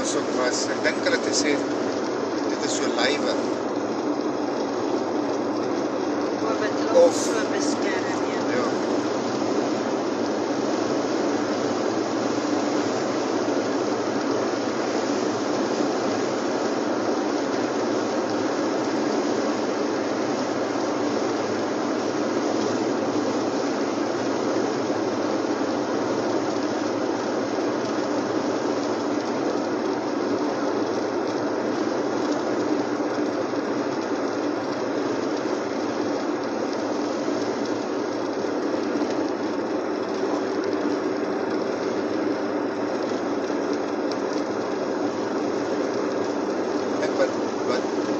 ons ook was, ek dink hulle het gesê, dit is so lywe. Of so beskerm, ja. Ja.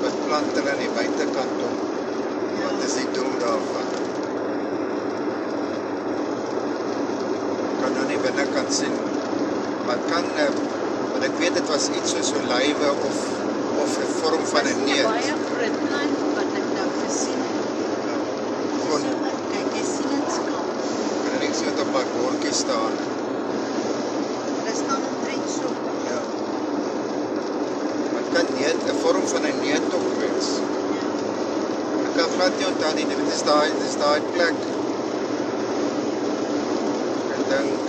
Wat plant hulle aan die buitekant op? Wat is die doel daarvan? Kan nou nie binnekant sien. Maar kan, want ek weet dit was iets soos so lywe of 'n vorm van 'n neut. Baie groot plant wat ek nou gesien het. Gewoon, Kyk, jy sien het skaap. kan ek sien wat op 'n bordjie staan. Daar staan omtrent so. Ja. Wat kan neut, 'n vorm van 'n neut ook wees? Ek kan glad nie onthou nie, dit is daai plek. Ek dink,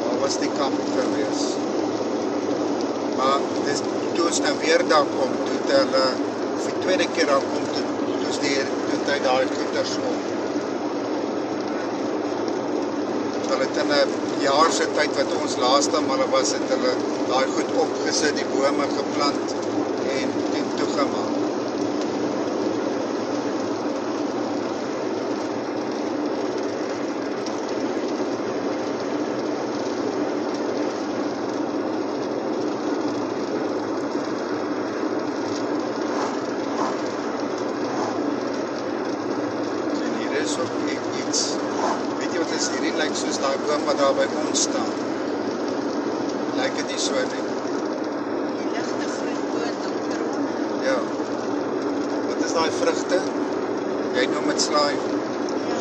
waar was die kamp gewees? Maar dis, toe ons nou weer daar kom, toe het hulle, of die tweede keer daar kom, toe hy daai goeders op. Hulle het in 'n jaar se tyd wat ons laaste male was, het hulle daai goed opgesit, die bome geplant en toegemaak. En hier is ook iets, weet jy wat is hierdie lyk soos daai boom wat daar by ons staan? Lyk dit nie so nie? Die ligte groen boot op grond. Ja. Wat is daai vrugte? Jy noem dit slaai.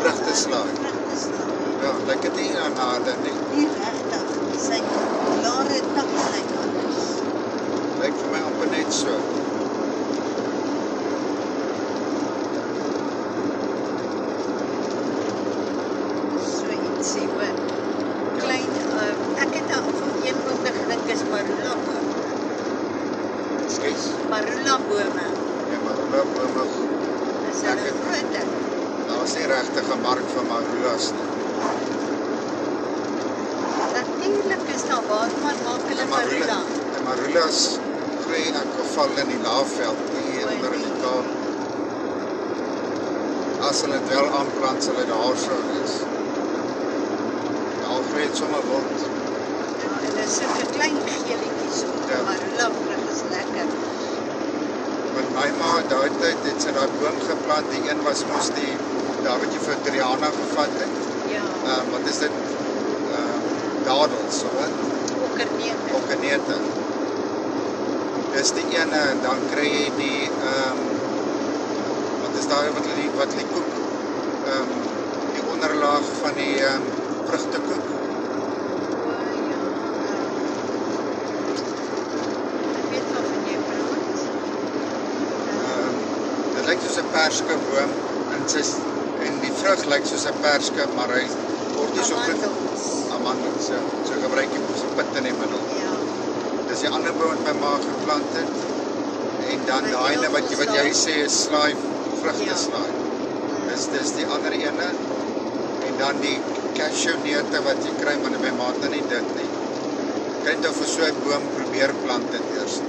Vrugteslaai. Vrugteslaai. Ja, lyk dit nie aan harde nie. Nie regtig. Sy blare takke lyk anders. Lyk vir my amper net so. So ietsie wat klein, ek het al van een oomblik gedink is marula boom. Skus. Marula bome. Ja, marula bome. Is Ek hulle het- groter. Daar was nie regtig 'n mark vir marulas nie. Natuurlik is daar waar, maar maak hulle marula. Die marulas groei in elk geval in die laafveld, nie onder in die Kaap. As hulle dit wel aanplant, sal dit daar sou wees. Daar groei het sommer wild. Hulle is sulke klein geelietjies so, Ja. marula vrug is lekker. Want my ma daai tyd het sy daai boom geplant, die een was mos daar wat jy vir Triana gevat het. Ja, Wat is dit? Dadels, so wat? okkernete. Okkenete. Dis die ene, en dan kry jy die, wat is daar wat hulle koek, die onderlaag van die vrugtekoek. Ek weet waarvan jy praat. Dit lyk soos 'n perskeboom en die vrug lyk soos 'n perske, maar hy word nie so goed. Amandels, ja. So gebruik jy so pit in die middel. Ja. Dis die ander boom wat my ma geplant het. En dan daai ene wat jy sê is slaai, vrugteslaai. Dis die ander ene. En dan die cashewneute wat jy kry, maar by ma het nou nie dit nie. Ek het nou vir so 'n boom probeer plant het eers.